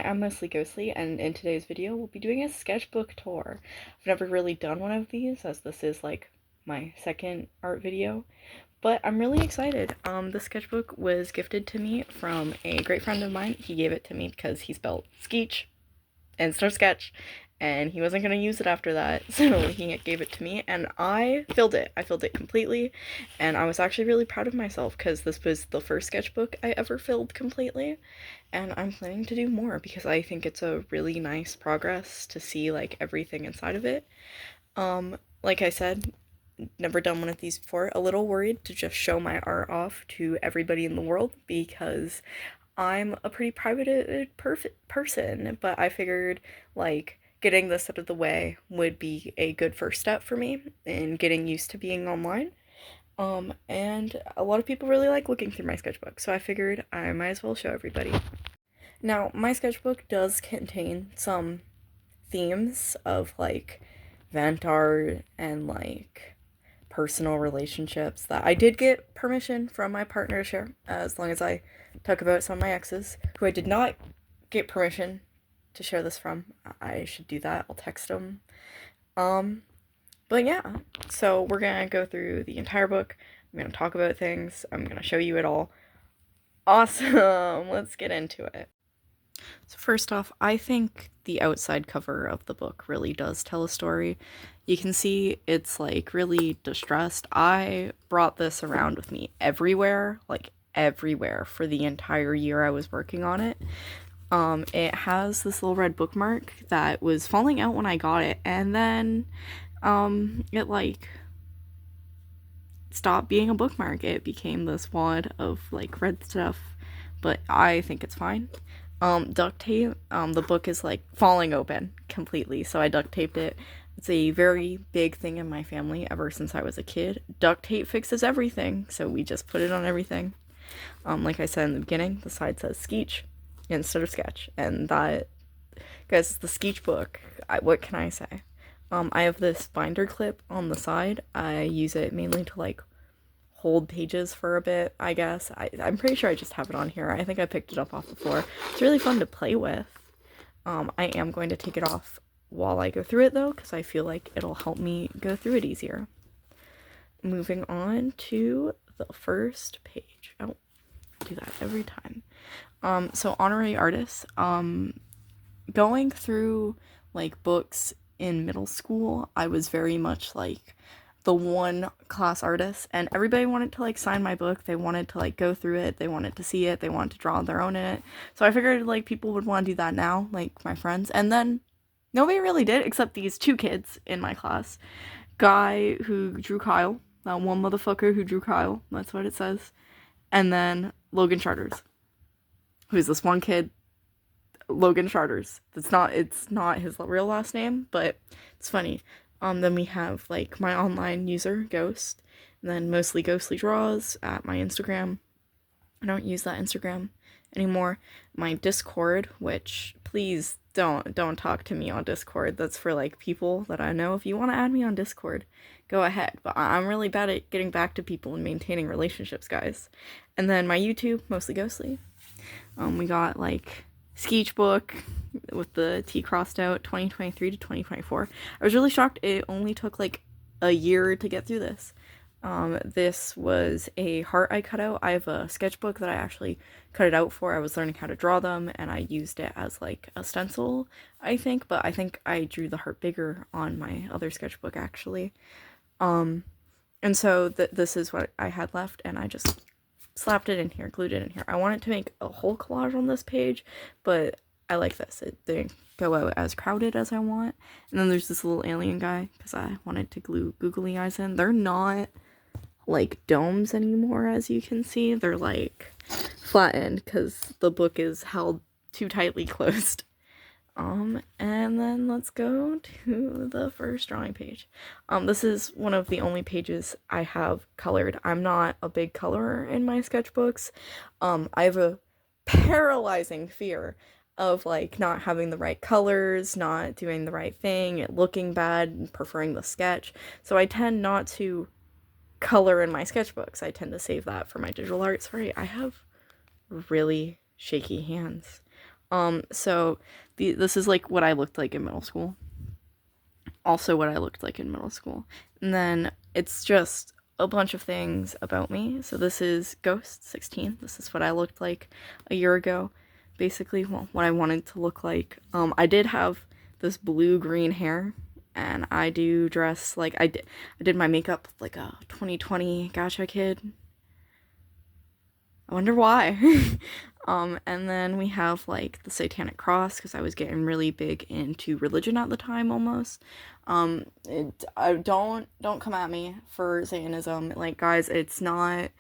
I'm Mostly Ghostly, and in today's video we'll be doing a sketchbook tour. I've never really done one of these, as this is like my second art video, but I'm really excited. The sketchbook was gifted to me from a great friend of mine. He gave it to me because he spelled sketch instead of sketch, and he wasn't going to use it after that, so he gave it to me, and I filled it. I filled it completely, and I was actually really proud of myself because this was the first sketchbook I ever filled completely, and I'm planning to do more because I think it's a really nice progress to see like everything inside of it. Like I said, never done one of these before. A little worried to just show my art off to everybody in the world because I'm a pretty private person, but I figured like getting this out of the way would be a good first step for me in getting used to being online. And a lot of people really like looking through my sketchbook, so I figured I might as well show everybody. Now, my sketchbook does contain some themes of like vent art and like personal relationships that I did get permission from my partner to share, as long as I talk about some of my exes, who I did not get permission to share this from. I should do that. I'll text them. But yeah, so we're gonna go through the entire book. I'm gonna talk about things. I'm gonna show you it all. Awesome! Let's get into it. So first off, I think the outside cover of the book really does tell a story. You can see it's like really distressed. I brought this around with me everywhere, like everywhere, for the entire year I was working on it. It has this little red bookmark that was falling out when I got it, and then it like stopped being a bookmark. It became this wad of like red stuff, but I think it's fine. Duct tape, the book is like falling open completely, so I duct taped it. It's a very big thing in my family ever since I was a kid. Duct tape fixes everything, so we just put it on everything. Like I said in the beginning, the side says sketch instead of sketch, and that, guys, it's the sketchbook. What can I say? I have this binder clip on the side. I use it mainly to like hold pages for a bit, I guess. I'm pretty sure I just have it on here. I think I picked it up off the floor. It's really fun to play with. I am going to take it off while I go through it though, because I feel like it'll help me go through it easier. Moving on to the first page. Oh, I do that every time. So honorary artists. Going through like books in middle school, I was very much like the one class artist, and everybody wanted to like sign my book. They wanted to like go through it, they wanted to see it, they wanted to draw their own in it. So I figured like people would want to do that now, like my friends. And then nobody really did except these two kids in my class. Guy who drew Kyle, that one motherfucker who drew Kyle, that's what it says. And then Logan Charters, who's this one kid, Logan Charters. It's not his real last name, but it's funny. Then we have like my online user, Ghost, and then Mostly Ghostly Draws at my Instagram. I don't use that Instagram anymore. My Discord, which please don't talk to me on Discord. That's for like people that I know. If you want to add me on Discord, go ahead. But I'm really bad at getting back to people and maintaining relationships, guys. And then my YouTube, Mostly Ghostly. We got like sketchbook with the T crossed out, 2023 to 2024. I was really shocked it only took like a year to get through this. This was a heart I cut out. I have a sketchbook that I actually cut it out for. I was learning how to draw them, and I used it as like a stencil, I think, but I think I drew the heart bigger on my other sketchbook actually. And so this is what I had left, and I just slapped it in here, glued it in here. I wanted to make a whole collage on this page, but I like this. It didn't go out as crowded as I want. And then there's this little alien guy, because I wanted to glue googly eyes in. They're not like domes anymore, as you can see. They're like flattened, because the book is held too tightly closed. And then let's go to the first drawing page. This is one of the only pages I have colored. I'm not a big colorer in my sketchbooks. I have a paralyzing fear of like not having the right colors, not doing the right thing, looking bad, and preferring the sketch. So I tend not to color in my sketchbooks. I tend to save that for my digital art. Sorry, I have really shaky hands. So this is like what I looked like in middle school. Also what I looked like in middle school. And then it's just a bunch of things about me. So this is Ghost 16. This is what I looked like a year ago. Basically, well, what I wanted to look like. I did have this blue-green hair, and I do dress like I did my makeup like a 2020 gotcha kid. I wonder why. And then we have like the Satanic Cross because I was getting really big into religion at the time almost. I don't come at me for Satanism. Like guys, it's not.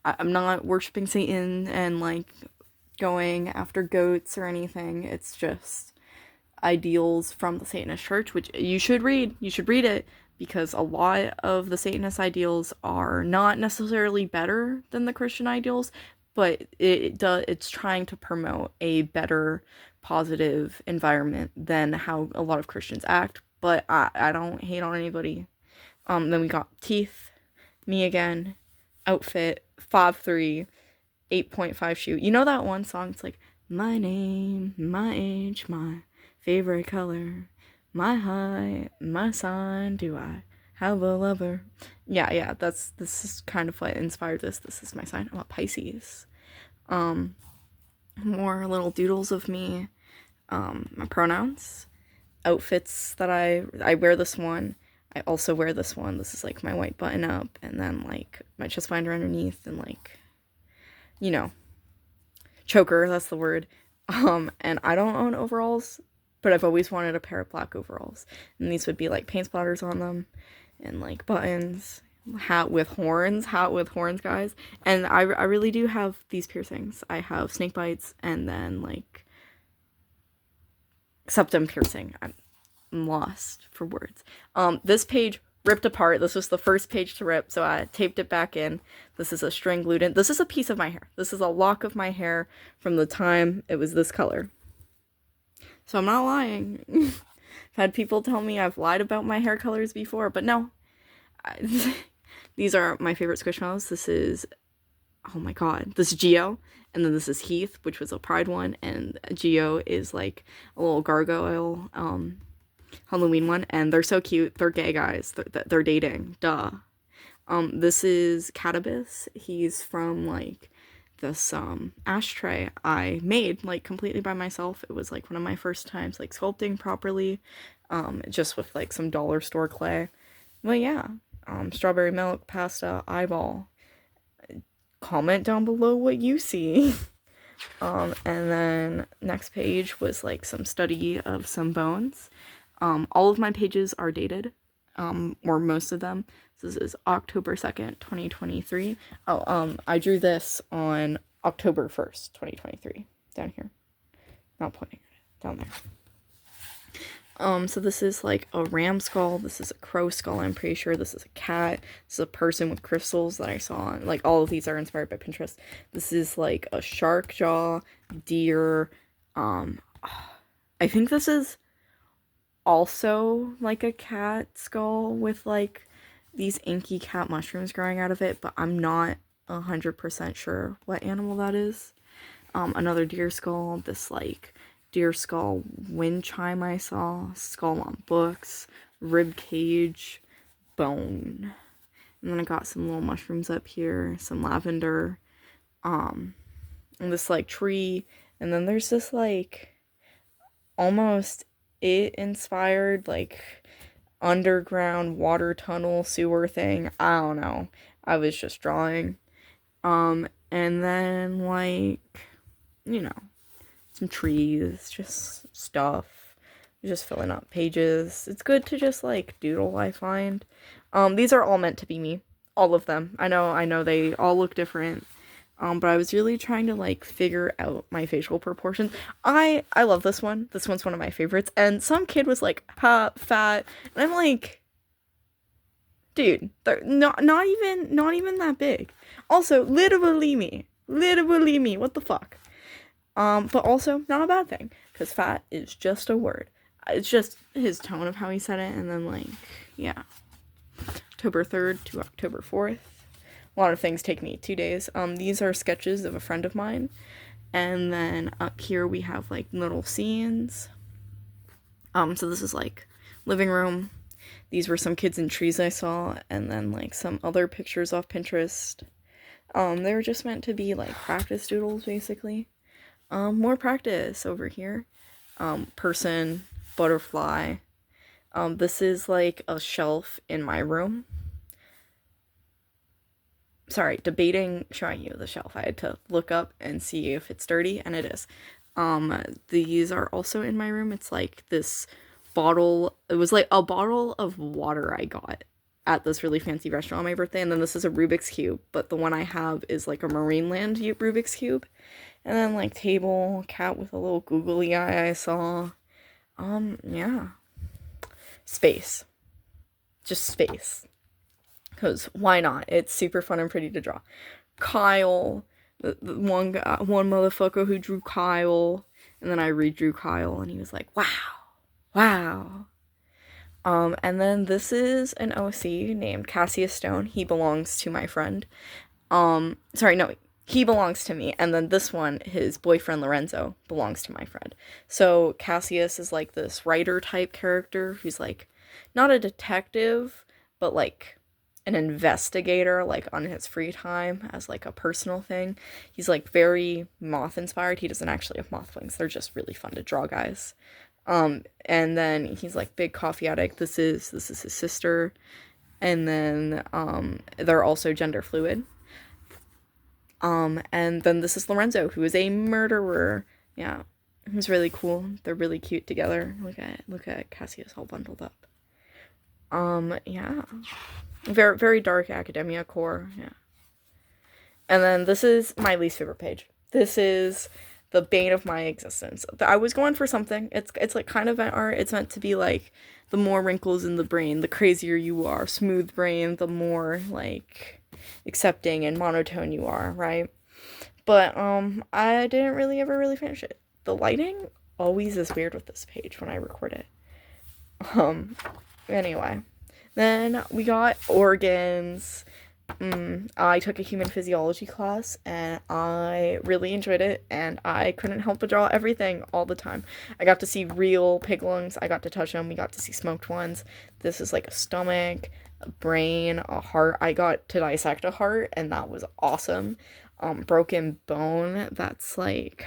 I'm not worshiping Satan and like going after goats or anything. It's just ideals from the Satanist church, which you should read. You should read it because a lot of the Satanist ideals are not necessarily better than the Christian ideals, but it's trying to promote a better positive environment than how a lot of Christians act. But I don't hate on anybody. Then we got teeth, me again, outfit, 5'3", 8.5 shoe. You know that one song? It's like, my name, my age, my favorite color, my height, my sign, do I have a lover? Yeah, this is kind of what inspired this. This is my sign. I'm a Pisces. More little doodles of me. My pronouns. Outfits that I wear this one. I also wear this one. This is like my white button up, and then like my chest binder underneath, and like, you know, choker, that's the word. And I don't own overalls, but I've always wanted a pair of black overalls. And these would be like paint splatters on them and like buttons, hat with horns, guys. And I really do have these piercings. I have snake bites and then like septum piercing. I'm lost for words. This page ripped apart. This was the first page to rip, so I taped it back in. This is a string glued in. This is a piece of my hair. This is a lock of my hair from the time it was this color. So I'm not lying. I've had people tell me I've lied about my hair colors before, but no. These are my favorite Squishmallows. This is, oh my god, this is Geo, and then this is Heath, which was a Pride one, and Geo is like a little gargoyle, Halloween one, and they're so cute. They're gay guys. They're dating. Duh. This is Catabus. He's from like this ashtray I made like completely by myself. It was like one of my first times like sculpting properly, just with like some dollar store clay. But yeah, strawberry milk, pasta, eyeball. Comment down below what you see. And then next page was like some study of some bones. All of my pages are dated, or most of them. This is October 2nd, 2023. Oh, I drew this on October 1st, 2023. Down here. Not pointing at it. Down there. So this is like a ram skull. This is a crow skull, I'm pretty sure. This is a cat. This is a person with crystals that I saw. Like, all of these are inspired by Pinterest. This is like a shark jaw, deer. I think this is also like a cat skull with like these inky cat mushrooms growing out of it, but I'm not 100% sure what animal that is. Another deer skull, this like deer skull wind chime I saw, skull on books, rib cage, bone. And then I got some little mushrooms up here, some lavender, and this like tree, and then there's this like almost it inspired like underground water tunnel sewer thing. I don't know. I was just drawing. And then like, you know, some trees, just stuff. Just filling up pages. It's good to just like doodle, I find. These are all meant to be me. All of them. I know they all look different. But I was really trying to like figure out my facial proportions. I love this one. This one's one of my favorites. And some kid was like, ha, fat. And I'm like, dude, they're not even that big. Also, literally me. What the fuck? But also not a bad thing, because fat is just a word. It's just his tone of how he said it, and then like, yeah. October 3rd to October 4th. A lot of things take me 2 days. These are sketches of a friend of mine, And then up here we have like little scenes. So this is like living room. These were some kids in trees I saw, and then like some other pictures off Pinterest. They were just meant to be like practice doodles, basically. More practice over here. Person, butterfly. This is like a shelf in my room. Sorry, debating showing you the shelf. I had to look up and see if it's dirty, and it is. These are also in my room. It's like this bottle. It was like a bottle of water I got at this really fancy restaurant on my birthday, and then this is a Rubik's Cube, but the one I have is like a Marineland Rubik's Cube. And then like table, cat with a little googly eye I saw. Yeah. Space. Just space. Because why not? It's super fun and pretty to draw. Kyle, the one motherfucker who drew Kyle, and then I redrew Kyle, and he was like, wow, wow. And then this is an OC named Cassius Stone. He belongs to my friend. Sorry, no, he belongs to me. And then this one, his boyfriend Lorenzo, belongs to my friend. So Cassius is like this writer type character who's like not a detective, but like an investigator, like on his free time as like a personal thing. He's like very moth inspired. He doesn't actually have moth wings. They're just really fun to draw, guys. And then he's like big coffee addict. This is his sister. And then they're also gender fluid. And then this is Lorenzo, who is a murderer. Yeah. He's really cool. They're really cute together. Look at Cassius all bundled up. Yeah. Very, very dark academia core, yeah. And then this is my least favorite page. This is the bane of my existence. I was going for something. It's like kind of an art. It's meant to be like the more wrinkles in the brain, the crazier you are. Smooth brain, the more like accepting and monotone you are, right? But I didn't really ever really finish it. The lighting always is weird with this page when I record it. Anyway. Then we got organs. I took a human physiology class and I really enjoyed it, and I couldn't help but draw everything all the time. I got to see real pig lungs. I got to touch them. We got to see smoked ones. This is like a stomach, a brain, a heart. I got to dissect a heart, and that was awesome. Broken bone. That's like...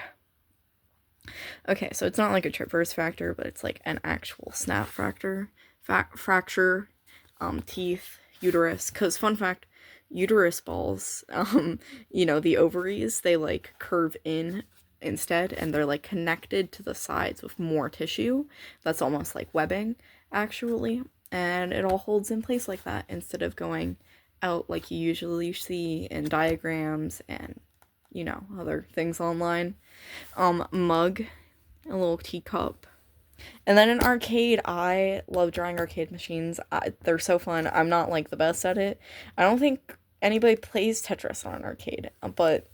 Okay, so it's not like a transverse fracture, but it's like an actual snap fracture. Fracture. Teeth, uterus, because fun fact, uterus balls, the ovaries, they like curve in instead, and they're like connected to the sides with more tissue that's almost like webbing actually, and it all holds in place like that instead of going out like you usually see in diagrams and other things online. Mug, a little teacup. And then in arcade, I love drawing arcade machines. They're so fun. I'm not like the best at it. I don't think anybody plays Tetris on an arcade, but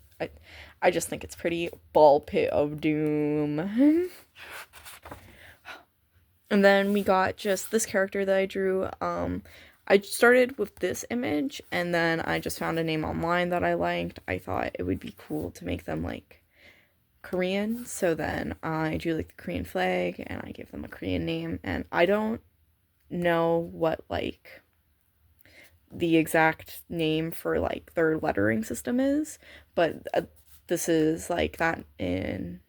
I just think it's pretty. Ball pit of doom. And then we got just this character that I drew. I started with this image, and then I just found a name online that I liked. I thought it would be cool to make them like Korean, so then I drew like the Korean flag and I gave them a Korean name, and I don't know what like the exact name for like their lettering system is, but this is like that in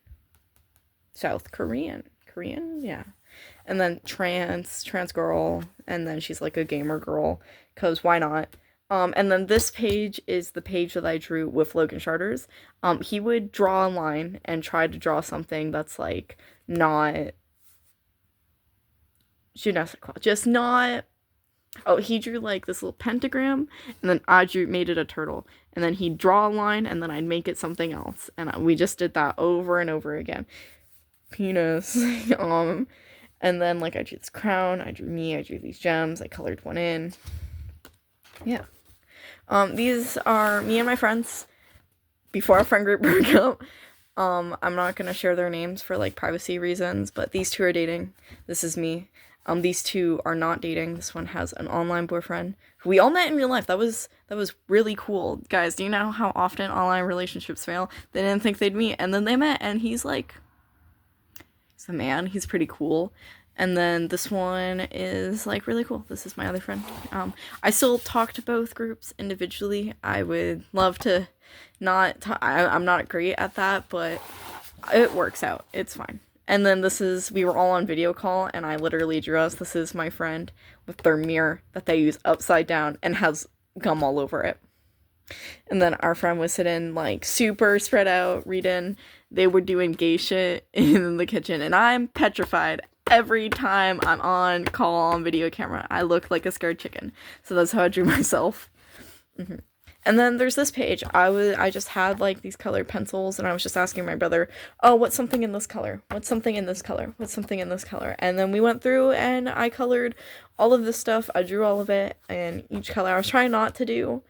South Korean, yeah. And then trans girl, and then she's like a gamer girl, because why not? And then this page is the page that I drew with Logan Charters. He would draw online and try to draw something that's like not just not. Oh, he drew like this little pentagram, and then I made it a turtle, and then he'd draw a line, and then I'd make it something else, and we just did that over and over again. Penis. And then like I drew this crown, I drew me, I drew these gems, I colored one in. Yeah. These are me and my friends before our friend group broke up. I'm not gonna share their names for like privacy reasons, but these two are dating. This is me. These two are not dating. This one has an online boyfriend We all met in real life. That was really cool. Guys, do you know how often online relationships fail? They didn't think they'd meet, and then they met, and he's a man. He's pretty cool. And then this one is like really cool. This is my other friend. I still talk to both groups individually. I would love to not. I'm not great at that, but it works out. It's fine. And then we were all on video call, and I literally drew us. This is my friend with their mirror that they use upside down and has gum all over it. And then our friend was sitting like super spread out reading. They were doing gay shit in the kitchen, and I'm petrified every time I'm on call on video camera. I look like a scared chicken. So that's how I drew myself. Mm-hmm. And then there's this page. I just had like these colored pencils, and I was just asking my brother, oh, what's something in this color? What's something in this color? What's something in this color? And then we went through and I colored all of this stuff. I drew all of it, and each color I was trying not to do.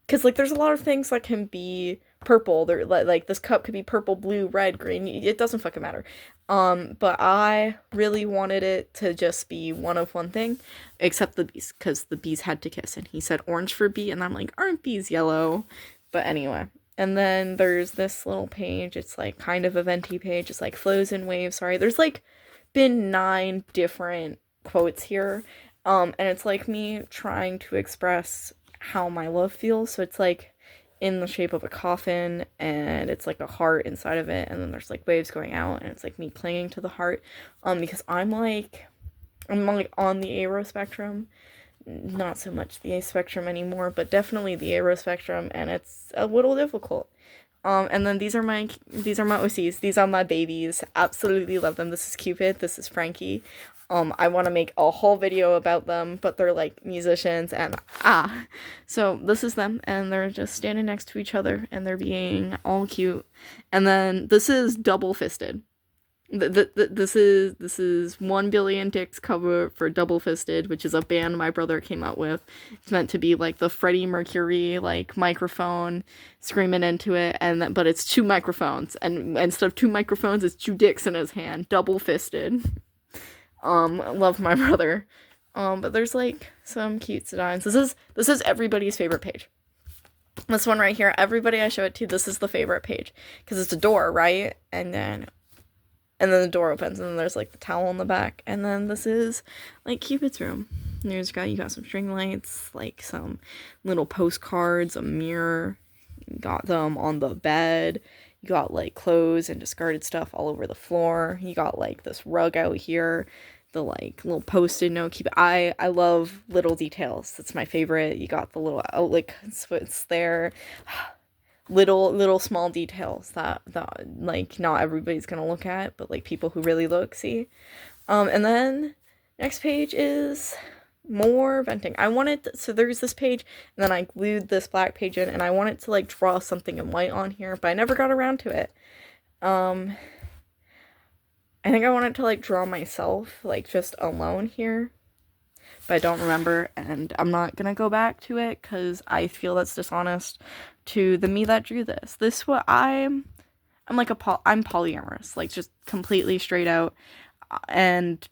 Because, like, there's a lot of things that can be purple. They're, like, this cup could be purple, blue, red, green. It doesn't fucking matter. But I really wanted it to just be one of one thing. Except the bees. Because the bees had to kiss. And he said orange for bee. And I'm like, aren't bees yellow? But anyway. And then there's this little page. It's, like, kind of a venti page. It's, like, flows and waves. Sorry. There's, like, been 9 different quotes here. And it's, like, me trying to express how my love feels. So it's like in the shape of a coffin, and it's like a heart inside of it, and then there's like waves going out, and it's like me clinging to the heart, because I'm like on the Aero spectrum, not so much the A spectrum anymore, but definitely the Aero spectrum, and it's a little difficult. And then these are my OCs. These are my babies. Absolutely love them. This is Cupid. This is Frankie. I want to make a whole video about them, but they're like musicians, and so this is them, and they're just standing next to each other, and they're being all cute. And then this is Double Fisted. This is 1 Billion Dicks cover for Double Fisted, which is a band my brother came out with. It's meant to be like the Freddie Mercury like microphone screaming into it, but it's 2 microphones, and instead of 2 microphones, it's 2 dicks in his hand. Double Fisted. Love my brother. But there's like some cute designs. This is everybody's favorite page. This one right here, everybody I show it to, this is the favorite page, because it's a door, right? And then the door opens, and then there's like the towel on the back, and then this is like Cupid's room. And you got some string lights, like some little postcards, a mirror. You got them on the bed. You got like clothes and discarded stuff all over the floor. You got like this rug out here, the like little post-it note. I love little details. That's my favorite. You got the little like it's there. Little small details that like not everybody's gonna look at, but like people who really look see. And then next page is more venting. So there's this page, and then I glued this black page in, and I wanted to like draw something in white on here, but I never got around to it. I think I wanted to like draw myself like just alone here, but I don't remember, and I'm not gonna go back to it because I feel that's dishonest to the me that drew this. I'm polyamorous, like just completely straight out, and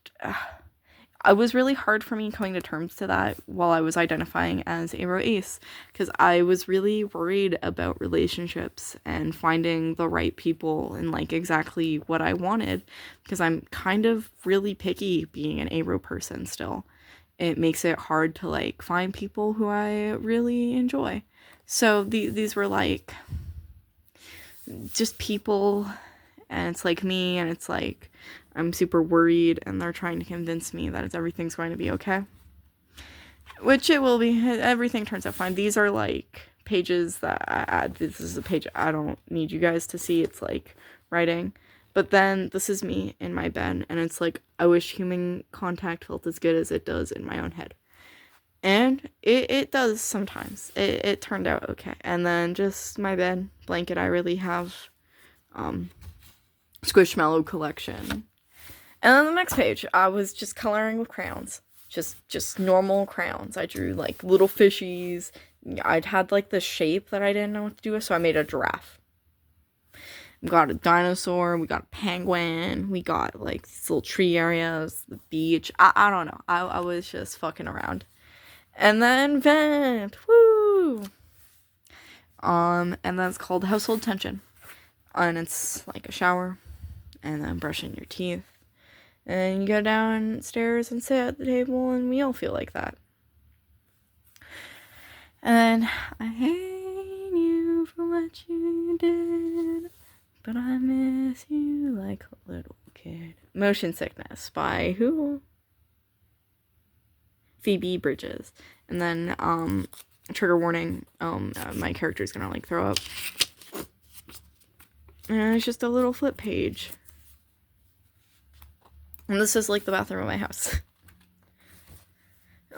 it was really hard for me coming to terms to that while I was identifying as Aero Ace, because I was really worried about relationships and finding the right people and like exactly what I wanted, because I'm kind of really picky being an Aero person still. It makes it hard to like find people who I really enjoy. So these were like just people, and it's like me, and it's like I'm super worried, and they're trying to convince me that everything's going to be okay. Which it will be. Everything turns out fine. These are like pages that this is a page I don't need you guys to see. It's like writing. But then this is me in my bed, and it's like, I wish human contact felt as good as it does in my own head. And it does sometimes. It turned out okay. And then just my bed blanket, I really have Squishmallow collection. And then the next page, I was just coloring with crayons. Just normal crayons. I drew like little fishies. I'd had like the shape that I didn't know what to do with, so I made a giraffe. We got a dinosaur, we got a penguin, we got like these little tree areas, the beach. I don't know. I was just fucking around. And then vent. Woo! And that's called household tension. And it's like a shower, and then brushing your teeth. And you go downstairs and sit at the table, and we all feel like that. And then, I hate you for what you did, but I miss you like a little kid. Motion Sickness by who? Phoebe Bridges. And then, trigger warning, my character's gonna, like, throw up. And it's just a little flip page. And this is, like, the bathroom of my house.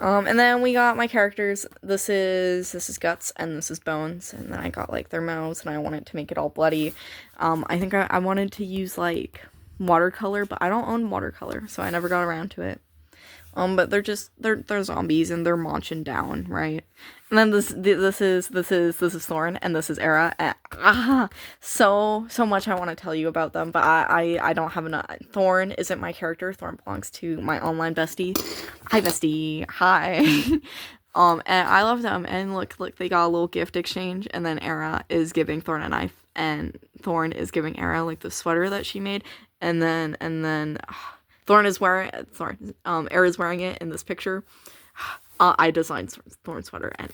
And then we got my characters. This is guts and this is bones. And then I got like their mouths and I wanted to make it all bloody. I think I wanted to use like watercolor, but I don't own watercolor, so I never got around to it. But they're zombies and they're munching down, right? And then this is Thorn and this is Era. And, so much I want to tell you about them, but I don't have enough. Thorn isn't my character. Thorn belongs to my online bestie. Hi bestie. Hi. And I love them. And look, they got a little gift exchange. And then Era is giving Thorn a knife, and Thorn is giving Era like the sweater that she made. And then. Era's wearing it in this picture. I designed Thorn's sweater, and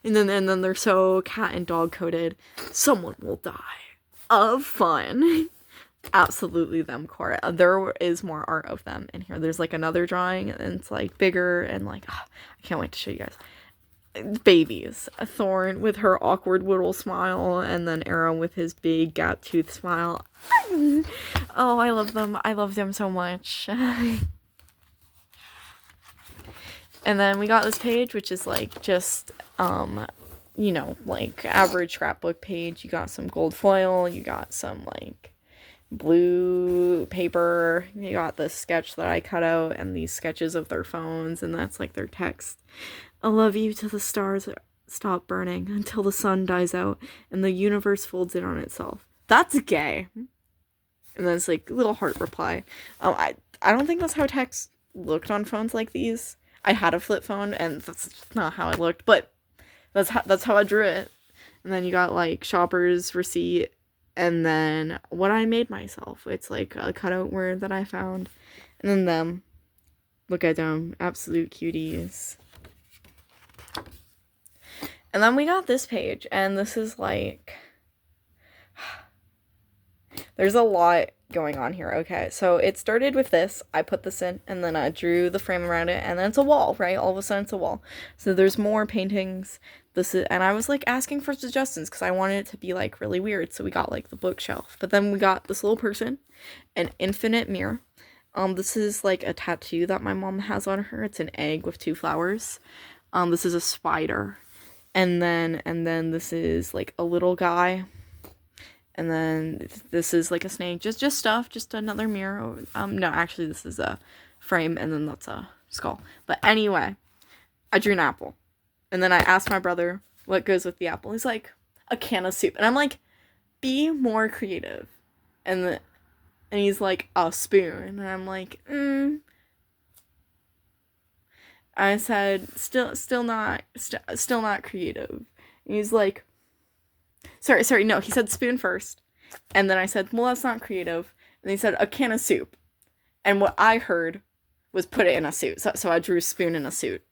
and then they're so cat and dog coded. Someone will die of fun. Absolutely them core. There is more art of them in here. There's like another drawing, and it's like bigger, and like I can't wait to show you guys. Babies. A Thorn with her awkward little smile, and then Era with his big gap tooth smile. Oh, I love them. I love them so much. And then we got this page, which is like just like average scrapbook page. You got some gold foil, you got some like blue paper, you got this sketch that I cut out and these sketches of their phones, and that's like their text. I love you till the stars stop burning, until the sun dies out and the universe folds in on itself. That's gay. And then it's like little heart reply. I don't think that's how text looked on phones like these. I had a flip phone and that's not how it looked, but that's how I drew it. And then you got like shopper's receipt, and then what I made myself. It's like a cutout word that I found. And then them. Look at them. Absolute cuties. And then we got this page, and this is like, there's a lot going on here. Okay, so it started with this. I put this in, and then I drew the frame around it, and then it's a wall, right? All of a sudden it's a wall. So there's more paintings. And I was like asking for suggestions because I wanted it to be like really weird. So we got like the bookshelf, but then we got this little person, an infinite mirror. This is like a tattoo that my mom has on her. It's an egg with 2 flowers. This is a spider. And then this is like a little guy. And then this is like a snake. Just stuff. Just another mirror. No, actually this is a frame, and then that's a skull. But anyway, I drew an apple. And then I asked my brother what goes with the apple. He's like, a can of soup. And I'm like, be more creative. And he's like, a spoon. And I'm like, I said, still not creative. And he's like, sorry, no, he said spoon first. And then I said, well, that's not creative. And he said, a can of soup. And what I heard was put it in a suit. So I drew spoon in a suit.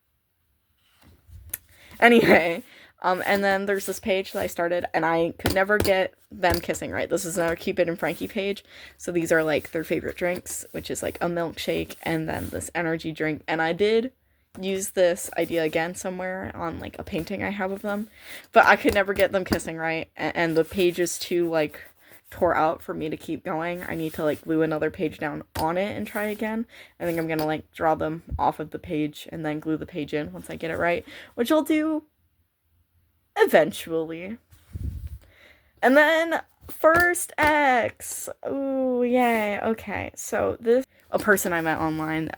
Anyway, and then there's this page that I started, and I could never get them kissing right. This is another Cupid and Frankie page. So these are like their favorite drinks, which is like a milkshake and then this energy drink. And I did use this idea again somewhere on like a painting I have of them, but I could never get them kissing right, and the page is too like tore out for me to keep going. I need to like glue another page down on it and try again. I think I'm gonna like draw them off of the page and then glue the page in once I get it right, which I'll do eventually. And then first X. Ooh, yay. Okay, so this a person I met online.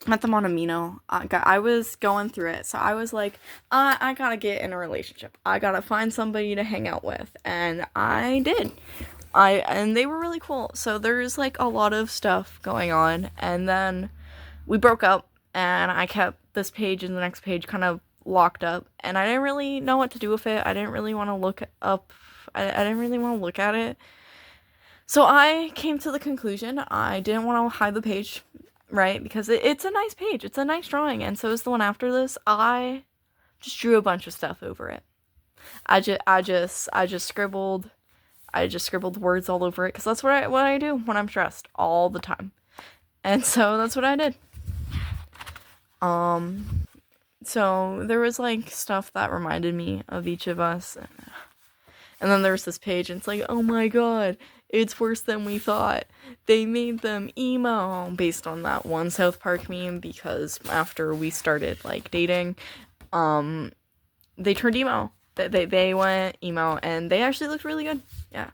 Met them on Amino. I was going through it, so I was like, I gotta get in a relationship. I gotta find somebody to hang out with, and I did. And they were really cool. So there's like a lot of stuff going on, and then we broke up, and I kept this page and the next page kind of locked up, and I didn't really know what to do with it. I didn't really want to look up, I didn't really want to look at it. So I came to the conclusion I didn't want to hide the page, right? Because it's a nice page, it's a nice drawing, and so is the one after this. I just drew a bunch of stuff over it. I just scribbled words all over it, because that's what I do when I'm stressed all the time. And so that's what I did. So there was like stuff that reminded me of each of us, and then there was this page, and it's like, oh my god, it's worse than we thought. They made them emo, based on that one South Park meme, because after we started like dating, they turned emo. They went emo, and they actually looked really good. Yeah.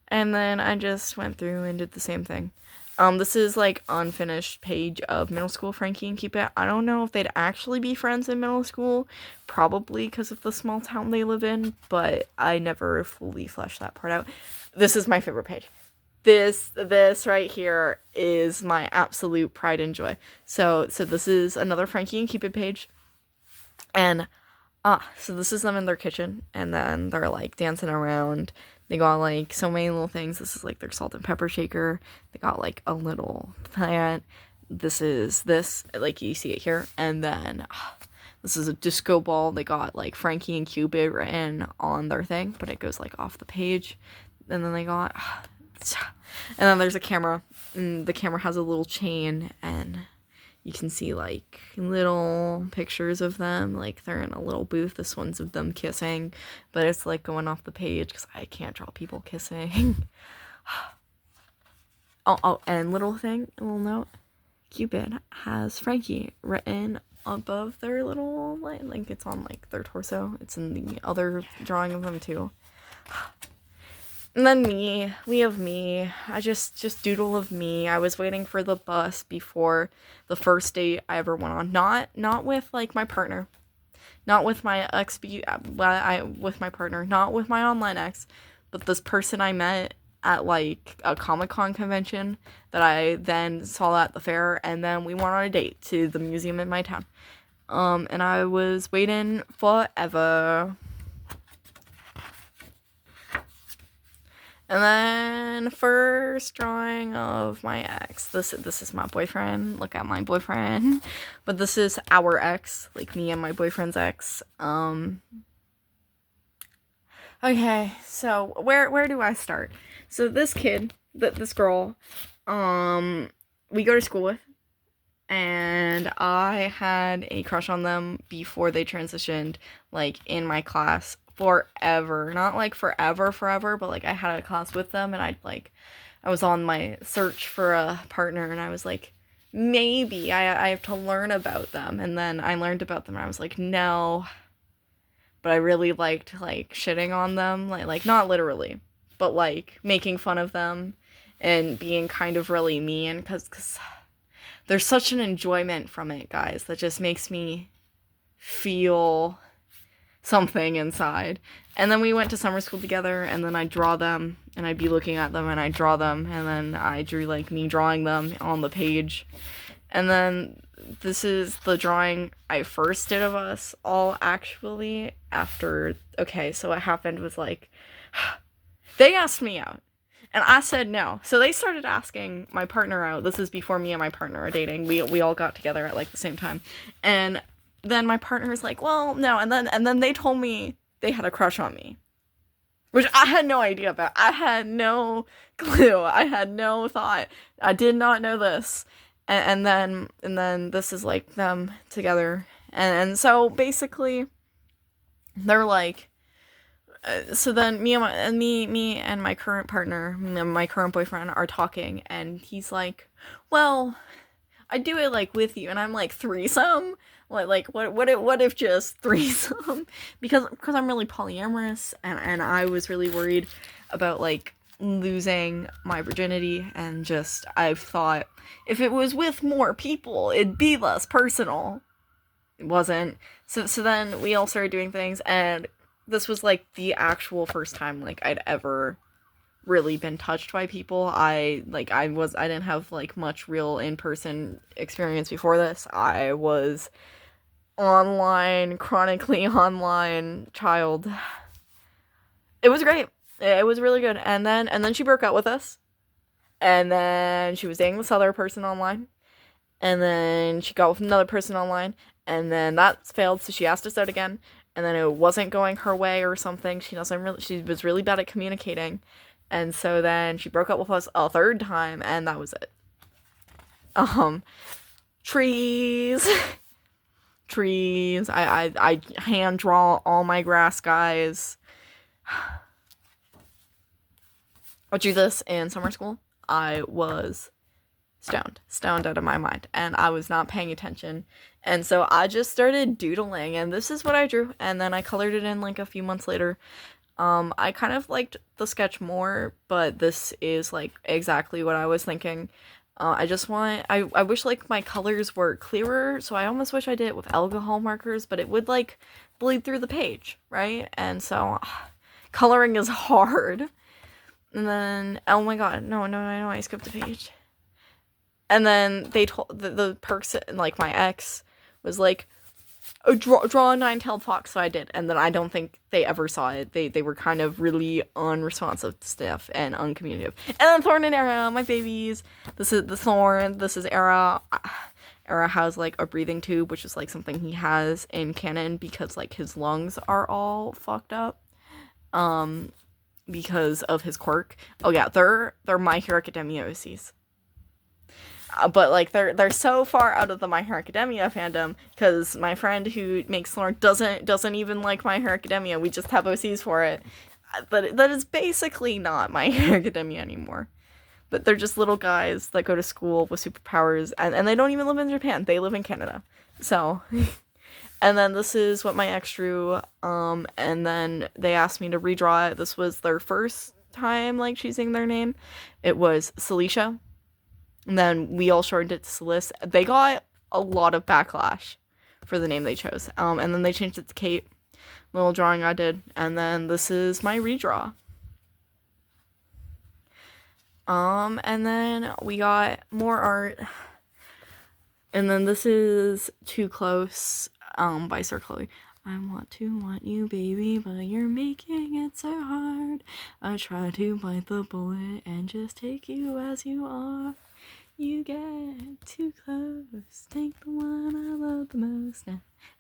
And then I just went through and did the same thing. This is like unfinished page of middle school Frankie and Cupid. I don't know if they'd actually be friends in middle school, probably because of the small town they live in, but I never fully fleshed that part out. This is my favorite page. This right here is my absolute pride and joy. So this is another Frankie and Cupid page, and so this is them in their kitchen, and then they're like dancing around. They got like so many little things. This is like their salt and pepper shaker. They got like a little plant. This is like you see it here. And then this is a disco ball. They got like Frankie and Cupid written on their thing, but it goes like off the page. And then they got, and then there's a camera, and the camera has a little chain, and you can see like little pictures of them, like they're in a little booth. This one's of them kissing, but it's like going off the page because I can't draw people kissing. Oh, and little note, Cupid has Frankie written above their little line, like it's on like their torso. It's in the other drawing of them too. And then we have me. I just doodle of me. I was waiting for the bus before the first date I ever went on. Not with like my partner, not with my ex. With my partner, not with my online ex, but this person I met at like a Comic-Con convention that I then saw at the fair, and then we went on a date to the museum in my town. And I was waiting forever. And then first drawing of my ex. This is my boyfriend. Look at my boyfriend. But this is our ex, like me and my boyfriend's ex. Okay, so where do I start? So this kid, this girl, we go to school with, and I had a crush on them before they transitioned, like in my class. Forever, not like forever, but like I had a class with them, and I was on my search for a partner, and I was like, maybe I have to learn about them. And then I learned about them, and I was like, no. But I really liked like shitting on them, like not literally, but like making fun of them and being kind of really mean, because there's such an enjoyment from it, guys, that just makes me feel something inside. And then we went to summer school together, and then I'd draw them, and I'd be looking at them, and I'd draw them, and then I drew like me drawing them on the page. And then this is the drawing I first did of us all, actually, after, okay, so what happened was like, they asked me out, and I said no. So they started asking my partner out. This is before me and my partner are dating. We all got together at like the same time. And then my partner was like, well, no. And then they told me they had a crush on me, which I had no idea about. I had no clue. I had no thought. I did not know this. And then this is like them together. And so basically they're like, so then me and my current partner, my current boyfriend, are talking, and he's like, well, I do it like with you. And I'm like, threesome? Like what if just threesome? because I'm really polyamorous, and I was really worried about like losing my virginity, and just I've thought if it was with more people it'd be less personal. It wasn't. So then we all started doing things, and this was like the actual first time like I'd ever really been touched by people. I didn't have like much real in-person experience before this. I was online, chronically online child. It was great. It was really good. And then she broke up with us. And then she was dating this other person online. And then she got with another person online. And then that failed, so she asked us out again. And then it wasn't going her way or something. She was really bad at communicating. And so then she broke up with us a third time, and that was it. Trees. Trees. I hand draw all my grass guys. I drew this in summer school. I was stoned out of my mind, and I was not paying attention. And so I just started doodling, and this is what I drew. And then I colored it in like a few months later. I kind of liked the sketch more, but this is like exactly what I was thinking. I wish like my colors were clearer, so I almost wish I did it with alcohol markers, but it would like bleed through the page, right? And so coloring is hard. And then, oh my god, no, I skipped a page. And then they told the person, like my ex, was like, oh, draw a nine-tailed fox, so I did. And then I don't think they ever saw it. They were kind of really unresponsive to stuff and uncommunicative. And then Thorn and Era, my babies. This is the Thorn, this is Era. Era has like a breathing tube, which is like something he has in canon because like his lungs are all fucked up. Because of his quirk. Oh yeah, they're My Hero Academia OCs. But like they're so far out of the My Hero Academia fandom because my friend who makes Thorn doesn't even like My Hero Academia. We just have OCs for it. But that is basically not My Hero Academia anymore. But they're just little guys that go to school with superpowers, and they don't even live in Japan. They live in Canada. So and then this is what my ex drew, and then they asked me to redraw it. This was their first time, like, choosing their name. It was Celicia, and then we all shortened it to Celice. They got a lot of backlash for the name they chose, and then they changed it to Kate. Little drawing I did, and then this is my redraw. And then we got more art, and then this is Too Close, by Sir Chloe. I want you, baby, but you're making it so hard. I try to bite the bullet and just take you as you are. You get too close, take the one I love the most.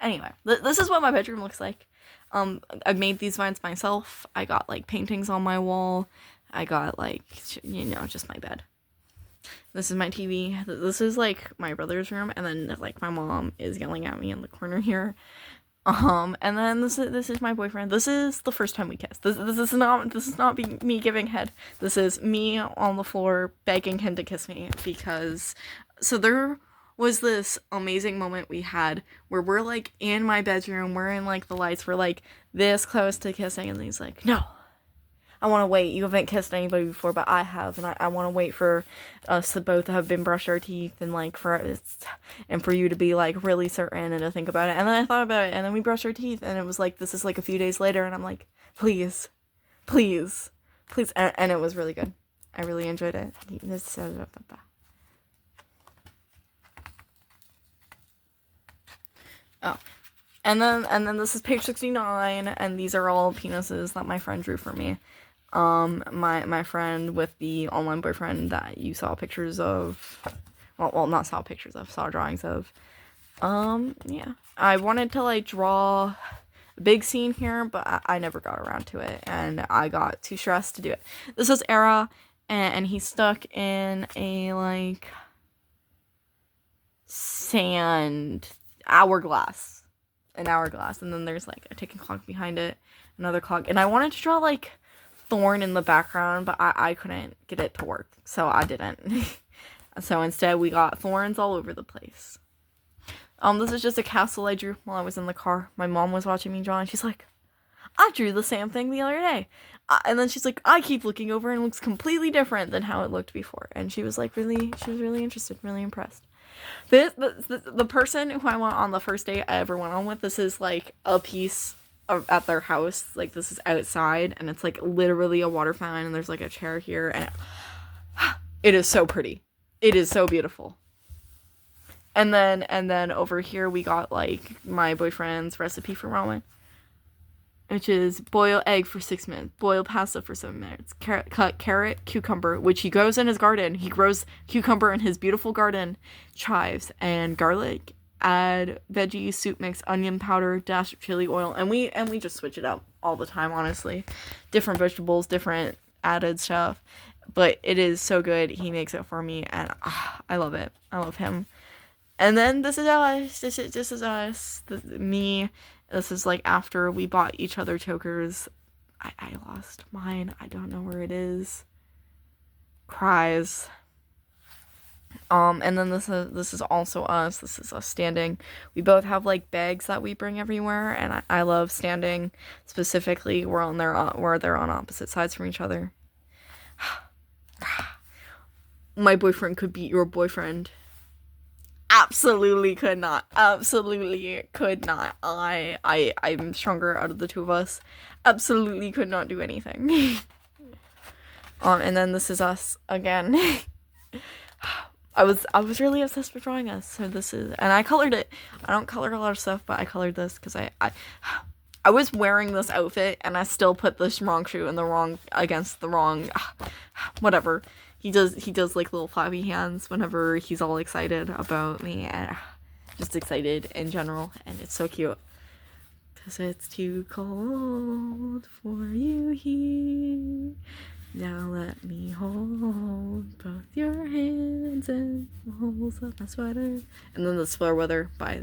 Anyway, this is what my bedroom looks like. I made these vines myself. I got like paintings on my wall. I got like, just my bed. This is my TV. This is like my brother's room, and then like my mom is yelling at me in the corner here. And then this is my boyfriend. This is the first time we kissed. This is not me giving head. This is me on the floor begging him to kiss me because so there was this amazing moment we had where we're like in my bedroom, we're in like the lights, we're like this close to kissing, and he's like, no, I want to wait. You haven't kissed anybody before, but I have, and I want to wait for us to both have been brushed our teeth, and like for you to be like really certain and to think about it. And then I thought about it, and then we brushed our teeth, and it was like this is like a few days later, and I'm like, please, and it was really good. I really enjoyed it. Oh. And then this is page 69, and these are all penises that my friend drew for me. My friend with the online boyfriend that you saw pictures of, well, not saw pictures of, saw drawings of. Yeah. I wanted to, like, draw a big scene here, but I never got around to it, and I got too stressed to do it. This is Era, and he's stuck in a, like, sand hourglass. An hourglass, and then there's, like, a ticking clock behind it, another clock, and I wanted to draw, like, Thorn in the background, but I couldn't get it to work, so I didn't. So instead, we got thorns all over the place. This is just a castle I drew while I was in the car. My mom was watching me draw, and she's like, I drew the same thing the other day. And then she's like, I keep looking over, and it looks completely different than how it looked before. And she was, like, really interested, really impressed. The person who I went on the first date I ever went on with, this is, like, a piece at their house. Like, this is outside, and it's like literally a water fountain, and there's like a chair here, and it is so pretty. It is so beautiful. And then over here we got like my boyfriend's recipe for ramen, which is boil egg for 6 minutes, boil pasta for 7 minutes, cut carrot, cucumber, which he grows in his garden. He grows cucumber in his beautiful garden, chives, and garlic. Add veggies, soup mix, onion powder, dash of chili oil, and we just switch it up all the time, honestly. Different vegetables, different added stuff, but it is so good. He makes it for me, and I love it. I love him. And then this is us. This is us. Me. This is like after we bought each other chokers. I lost mine. I don't know where it is. Cries. And then this is also us. This is us standing. We both have like bags that we bring everywhere, and I love standing. Specifically, where they're on opposite sides from each other. My boyfriend could beat your boyfriend. Absolutely could not. Absolutely could not. I'm stronger out of the two of us. Absolutely could not do anything. And then this is us again. I was really obsessed with drawing us. So this is, and I colored it. I don't color a lot of stuff, but I colored this because I was wearing this outfit and I still put this wrong shoe in the wrong against the wrong whatever. He does like little flappy hands whenever he's all excited about me, and just excited in general, and it's so cute. 'Cause it's too cold for you here. Now let me hold both your hands and holes of my sweater. And then the slow weather by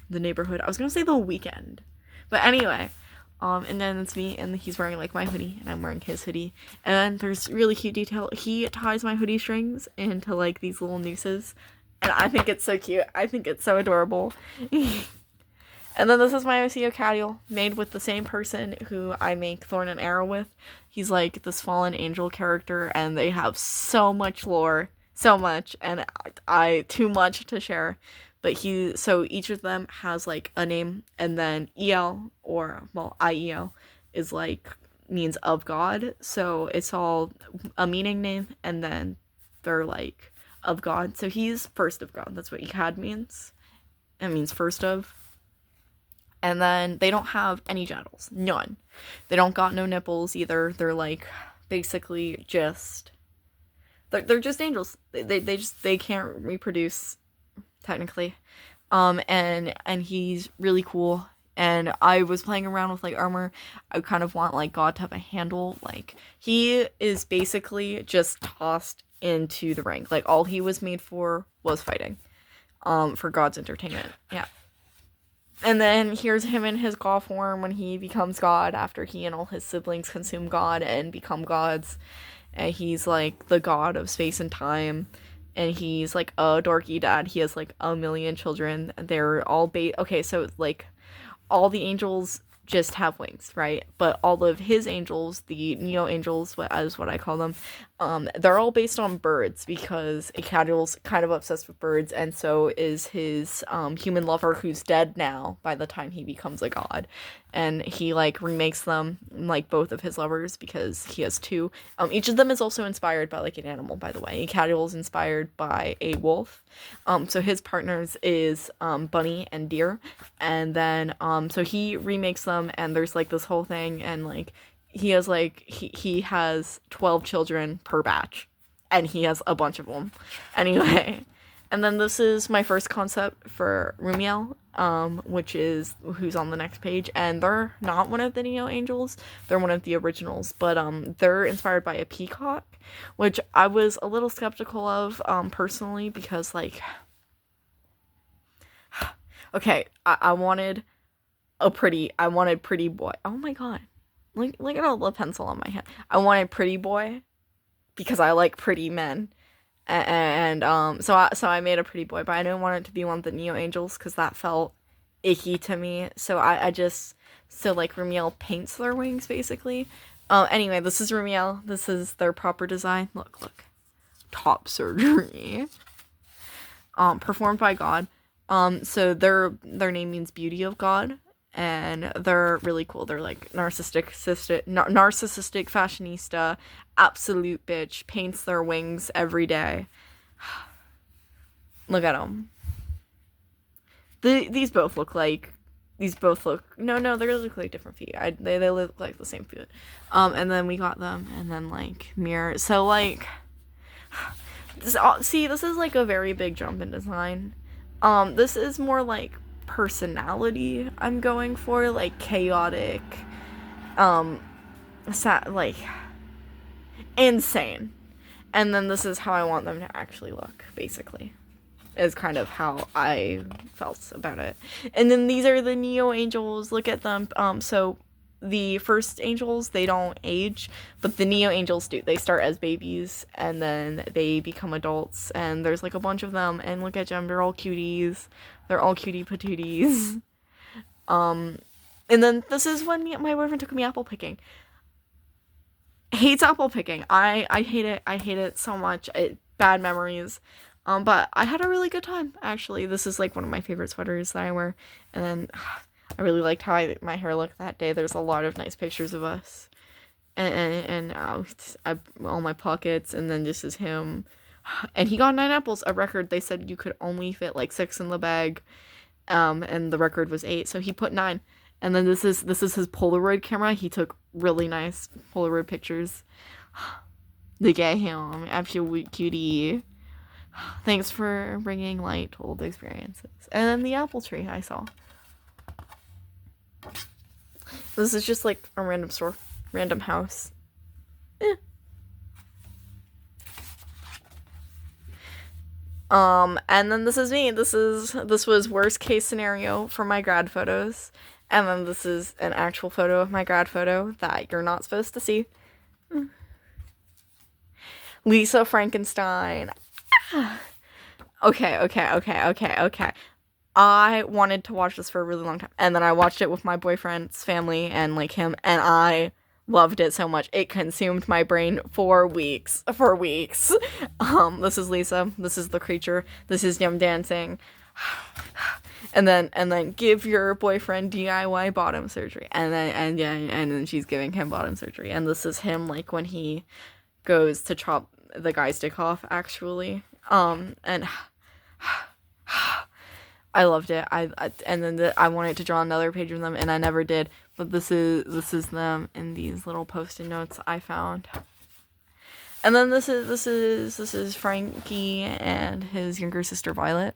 the neighborhood. I was gonna say The Weekend, but anyway. And then it's me, and he's wearing like my hoodie, and I'm wearing his hoodie. And there's really cute detail. He ties my hoodie strings into like these little nooses, and I think it's so cute. I think it's so adorable. And then this is my OCO Cadiel, made with the same person who I make Thorn and Arrow with. He's like this fallen angel character, and they have so much lore, so much, and I too much to share. But so each of them has like a name, and then EL, or well, IEL is like means of God. So it's all a meaning name, and then they're like of God. So he's first of God. That's what Echad means. It means first of. And then they don't have any genitals. None. They don't got no nipples either. They're like basically just they're just angels. They can't reproduce technically. And he's really cool. And I was playing around with like armor. I kind of want like God to have a handle. Like he is basically just tossed into the ring. Like all he was made for was fighting. For God's entertainment. Yeah. And then here's him in his God form when he becomes God after he and all his siblings consume God and become gods. And he's like the god of space and time. And he's like a dorky dad. He has like a million children. They're all okay, so like all the angels just have wings, right? But all of his angels, the Neo angels, as what I call them, they're all based on birds because Echadiel's kind of obsessed with birds, and so is his human lover who's dead now by the time he becomes a god. And he like remakes them, like both of his lovers, because he has two. Each of them is also inspired by like an animal, by the way. Echadiel is inspired by a wolf. So his partners is bunny and deer. And then so he remakes them, and there's like this whole thing, and like he has 12 children per batch, and he has a bunch of them. Anyway, and then this is my first concept for Rumiel, which is who's on the next page, and they're not one of the Neo Angels, they're one of the originals, but they're inspired by a peacock, which I was a little skeptical of, personally, because like, okay, I wanted pretty boy. Oh my god. Look at all the pencil on my hand. I wanted pretty boy because I like pretty men. And so I made a pretty boy, but I didn't want it to be one of the Neo Angels because that felt icky to me. So like Rumiel paints their wings basically. Anyway, this is Rumiel. This is their proper design. Look. Top surgery. Performed by God. So their name means beauty of God. and they're really cool. They're like narcissistic fashionista, absolute bitch, paints their wings every day. Look at them. These both look no, they look like different feet. They look like the same feet. And then we got them, and then like mirror. So like, this is like a very big jump in design. This is more like personality I'm going for, like chaotic, like insane. And then this is how I want them to actually look, basically. Is kind of how I felt about it. And then these are the Neo Angels. Look at them. So the first angels, they don't age, but the Neo Angels do. They start as babies and then they become adults, and there's like a bunch of them, and look at them, they're all cuties. They're all cutie patooties. And then this is when my boyfriend took me apple picking. Hates apple picking. I hate it. I hate it so much. Bad memories. But I had a really good time, actually. This is like one of my favorite sweaters that I wear. And then I really liked how my hair looked that day. There's a lot of nice pictures of us. And all my pockets, and then this is him. And he got 9 apples, a record. They said you could only fit like 6 in the bag. And the record was 8, so he put 9. And then this is his Polaroid camera. He took really nice Polaroid pictures. Look at him, absolute cutie. Thanks for bringing light to old experiences. And then the apple tree I saw. This is just like a random store, random house. And then this is me. This was worst case scenario for my grad photos. And then this is an actual photo of my grad photo that you're not supposed to see. Lisa Frankenstein. Okay. I wanted to watch this for a really long time, and then I watched it with my boyfriend's family and like him, and I loved it so much. It consumed my brain for weeks. This is Lisa. This is the creature. This is him dancing. And then give your boyfriend DIY bottom surgery. And then she's giving him bottom surgery. And this is him like when he goes to chop the guy's dick off, actually. And I loved it. I wanted to draw another page of them, and I never did. But this is them in these little post-it notes I found. And then this is Frankie and his younger sister Violet,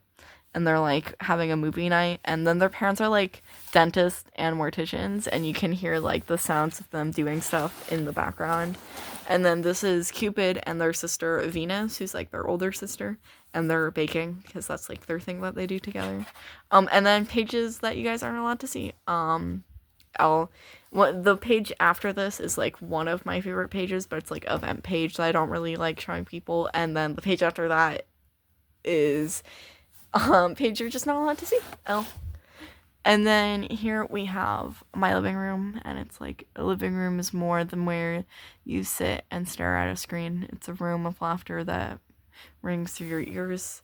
and they're like having a movie night, and then their parents are like dentists and morticians, and you can hear like the sounds of them doing stuff in the background. And then this is Cupid and their sister Venus, who's like their older sister, and they're baking because that's like their thing that they do together. And then pages that you guys aren't allowed to see. The page after this is like one of my favorite pages, but it's like event page that I don't really like showing people. And then the page after that is page you're just not allowed to see. And then here we have my living room, and it's like a living room is more than where you sit and stare at a screen. It's a room of laughter that rings through your ears.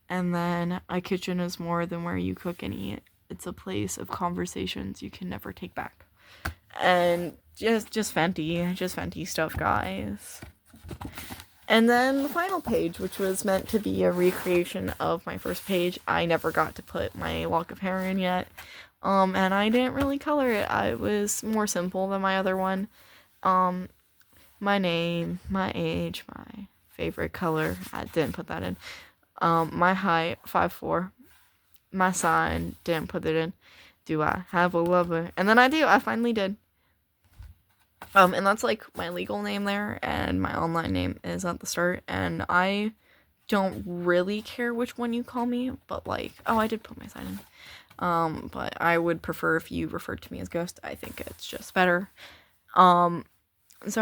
And then a kitchen is more than where you cook and eat. It's a place of conversations you can never take back. And just Fenty stuff, guys. And then the final page, which was meant to be a recreation of my first page, I never got to put my lock of hair in yet. And I didn't really color it. It was more simple than my other one. My name, my age, my favorite color, I didn't put that in. My height, 5'4". My sign, didn't put it in. Do I have a lover? And then I finally did. And that's like my legal name there, and my online name is at the start, and I don't really care which one you call me, but like, I did put my sign in. But I would prefer if you referred to me as Ghost. I think it's just better. So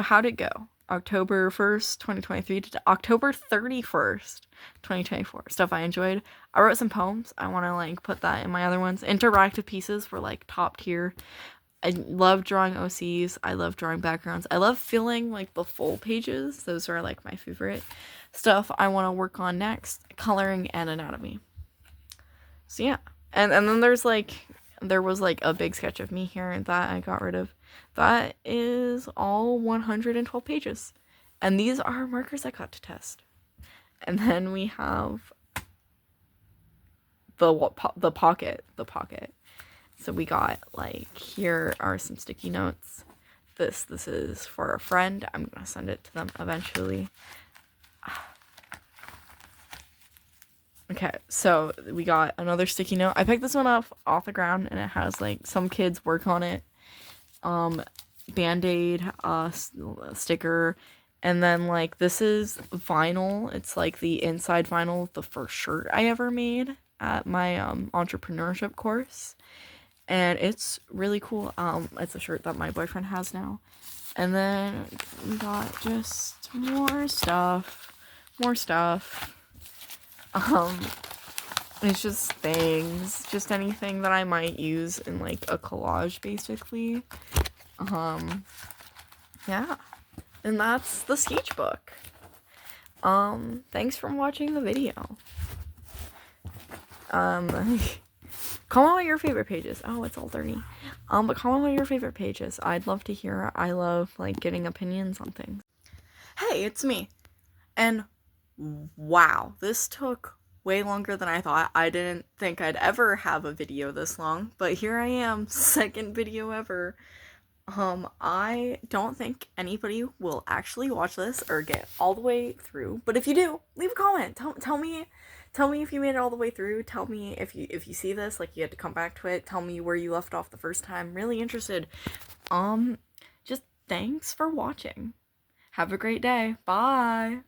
how'd it go? October 1st, 2023 to October 31st, 2024. Stuff I enjoyed. I wrote some poems. I want to like put that in my other ones. Interactive pieces were like top tier. I love drawing OCs. I love drawing backgrounds. I love filling like the full pages. Those are like my favorite stuff I want to work on next. Coloring and anatomy. So yeah. And then there's like there was like a big sketch of me here that I got rid of. That is all 112 pages. And these are markers I got to test. And then we have the pocket. So we got like, here are some sticky notes. This is for a friend. I'm gonna send it to them eventually. Okay, so we got another sticky note. I picked this one up off the ground, and it has like some kids work on it. Band-aid, sticker, and then like this is vinyl. It's like the inside vinyl of the first shirt I ever made at my entrepreneurship course, and it's really cool. It's a shirt that my boyfriend has now. And then we got just more stuff. It's just things, just anything that I might use in like a collage, basically. Yeah. And that's the sketchbook. Thanks for watching the video. Comment what your favorite pages. Oh, it's all dirty. But comment what your favorite pages. I'd love to hear. I love like getting opinions on things. Hey, it's me. And wow, this took way longer than I thought. I didn't think I'd ever have a video this long, but here I am, second video ever. I don't think anybody will actually watch this or get all the way through, but if you do, leave a comment. Tell me if you made it all the way through. Tell me if you see this, like you had to come back to it. Tell me where you left off the first time. Really interested. Just thanks for watching. Have a great day. Bye.